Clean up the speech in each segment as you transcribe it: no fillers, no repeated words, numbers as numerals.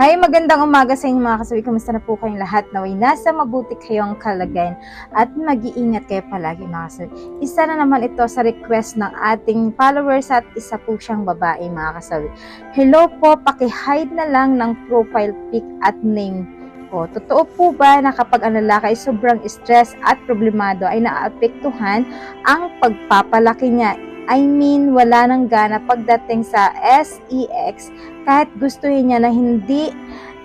Hi, magandang umaga sa inyo mga kasawi. Kamusta na po kayong lahat? Naway nasa mabuti kayong kalagayan at mag-iingat kayo palagi mga kasawi. Isa na naman ito sa request ng ating followers at isa po siyang babae mga kasawi. Hello po, paki-hide na lang ng profile pic at name ko. Totoo po ba na kapag ang lalaki ay sobrang stress at problemado ay naapektuhan ang pagpapalaki niya? I mean, wala nang gana pagdating sa sex kahit gustuhin niya na hindi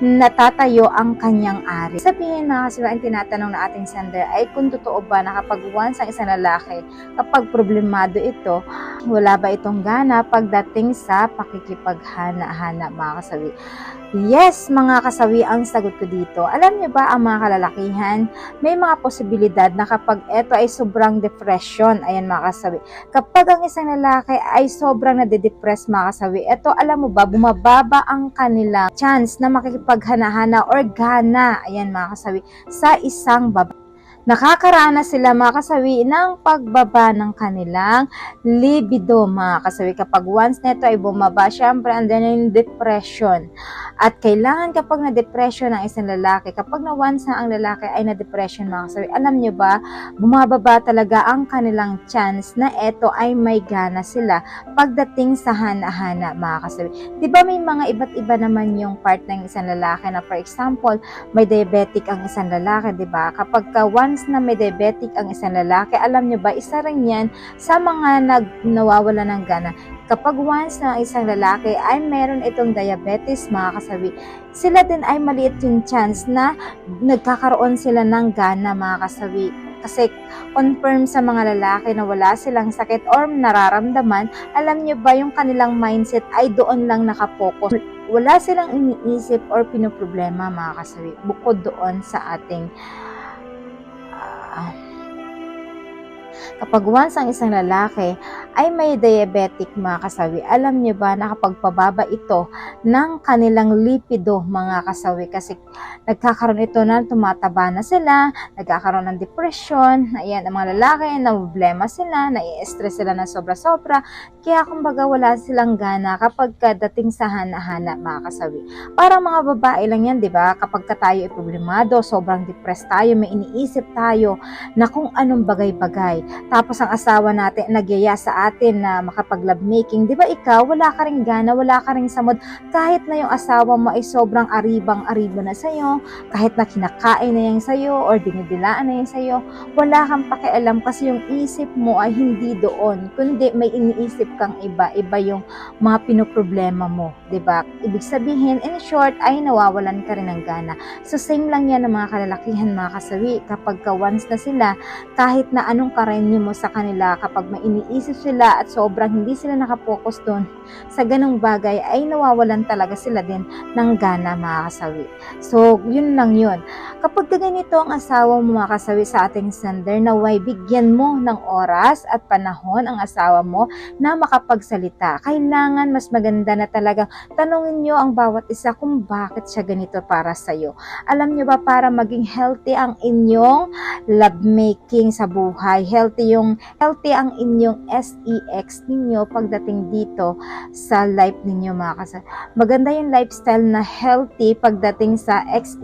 natatayo ang kanyang ari. Sabihin mga kasiwa, ang tinatanong na ating sender ay kung totoo ba na kapag once ang isang lalaki, kapag problemado ito, wala ba itong gana pagdating sa pakikipaghana-hana mga kasawi? Yes, mga kasawi, ang sagot ko dito. Alam niyo ba ang mga kalalakihan, may mga posibilidad na kapag ito ay sobrang depression, ayan mga kasawi, kapag ang isang lalaki ay sobrang nade-depress mga kasawi, ito alam mo ba, bumababa ang kanilang chance na makikipaghana-hana or gana, ayan mga kasawi, sa isang babae. Nakakaranas sila mga kasawi ng pagbaba ng kanilang libido mga kasawi. Kapag once na ito ay bumaba, syempre andyan yung depression. At kailangan kapag na-depression ang isang lalaki, kapag na once na ang lalaki ay na-depression mga kasawi, alam nyo ba, bumababa talaga ang kanilang chance na ito ay may gana sila pagdating sa hana-hana mga kasawi. Diba may mga iba't iba naman yung part ng isang lalaki na for example, may diabetic ang isang lalaki, diba? Kapag once na may diabetic ang isang lalaki, alam nyo ba, isa rin yan sa mga nawawala ng gana. Kapag once na isang lalaki ay meron itong diabetes mga kasawi, sila din ay maliit yung chance na nagkakaroon sila ng gana mga kasawi. Kasi confirm sa mga lalaki na wala silang sakit or nararamdaman, alam nyo ba yung kanilang mindset ay doon lang nakapokus. Wala silang iniisip or pinoproblema mga kasawi, bukod doon sa ating kapag once ang isang lalaki ay may diabetic mga kasawi, alam niyo ba na kapag pababa ito ng kanilang lipido mga kasawi, kasi nagkakaroon ito na tumataba na sila, nagkakaroon ng depression, ayan, ang mga lalaki na problema sila, nai-stress sila na sobra-sobra, kaya kumbaga wala silang gana kapag dating sa hana-hana mga kasawi. Parang mga babae lang yan, di ba? Kapag tayo ay problemado, sobrang depressed tayo, may iniisip tayo na kung anong bagay-bagay. Tapos ang asawa natin nagyaya sa atin na makapag-love making. Di ba ikaw, wala ka ring gana, wala ka ring samod, kahit na yung asawa mo ay sobrang aribang-aribo na sa'yo, kahit na kinakain na yan sa'yo or dinidilaan na yan sa'yo, wala kang pakialam kasi yung isip mo ay hindi doon, kundi may iniisip kang iba yung mga pinoproblema mo. Di ba? Ibig sabihin, in short, ay nawawalan ka rin ng gana. So same lang yan ng mga kalalakihan mga kasawi. Kapag once na sila, kahit na anong karenyo mo sa kanila, kapag may iniisip sila at sobrang hindi sila nakapokus doon sa ganung bagay, ay nawawalan talaga sila din ng gana mga kasawi. So yun lang yun. Kapag ganito ang asawa mo mga kasawi sa ating sender, naway bigyan mo ng oras at panahon ang asawa mo na makapagsalita. Kailangan mas maganda na talaga tanungin nyo ang bawat isa kung bakit siya ganito para sa'yo. Alam nyo ba, para maging healthy ang inyong love making sa buhay, healthy ang inyong sex ninyo pagdating dito sa life ninyo mga kasawi. Maganda yung lifestyle na healthy pagdating sa sex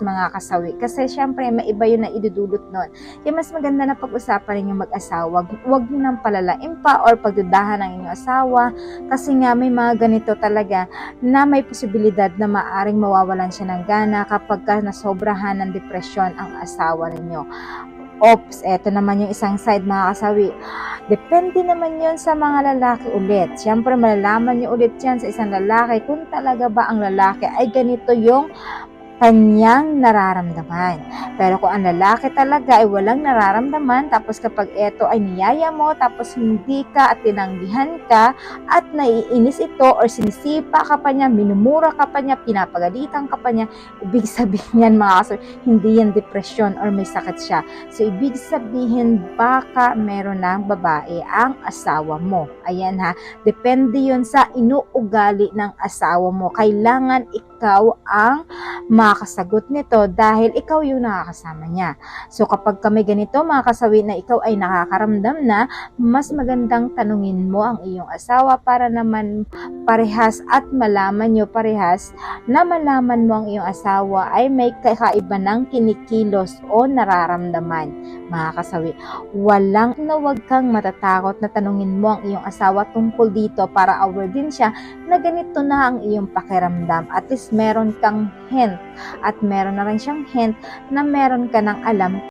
mga kasawi. Kasi syempre may iba yun na idudulot nun. Kaya mas maganda na pag-usapan ninyong mag-asawa. Huwag nyo nang palalain pa or pagdudahan ng inyong asawa. Kasi nga may mga ganito talaga na may posibilidad na maaring mawawalan siya ng gana kapag nasobrahan ng depresyon ang asawa ninyo. Ops, eto naman yung isang side mga kasawi. Depende naman yun sa mga lalaki ulit. Siyempre malalaman nyo ulit yan sa isang lalaki kung talaga ba ang lalaki ay ganito yung kanyang nararamdaman. Pero kung ang lalaki talaga ay walang nararamdaman, tapos kapag ito ay niyaya mo, tapos hindi ka at tinanggihan ka at naiinis ito or sinisipa ka pa niya, minumura ka pa niya, pinapagalitan ka pa niya, ibig sabihin yan mga kasawi, hindi yan depression or may sakit siya. So ibig sabihin baka meron ng babae ang asawa mo. Ayan ha, depende yun sa inuugali ng asawa mo. Kailangan ikaw ang makasagot nito dahil ikaw yung nakakasama niya. So kapag kami ganito mga kasawi na ikaw ay nakakaramdam na, mas magandang tanungin mo ang iyong asawa para naman parehas at malaman nyo parehas na malaman mo ang iyong asawa ay may kakaiba ng kinikilos o nararamdaman. Mga kasawi, walang na wag kang matatakot na tanungin mo ang iyong asawa tungkol dito para aware din siya na ganito na ang iyong pakiramdam. At least meron kang hint at meron na rin siyang hint na meron ka ng alam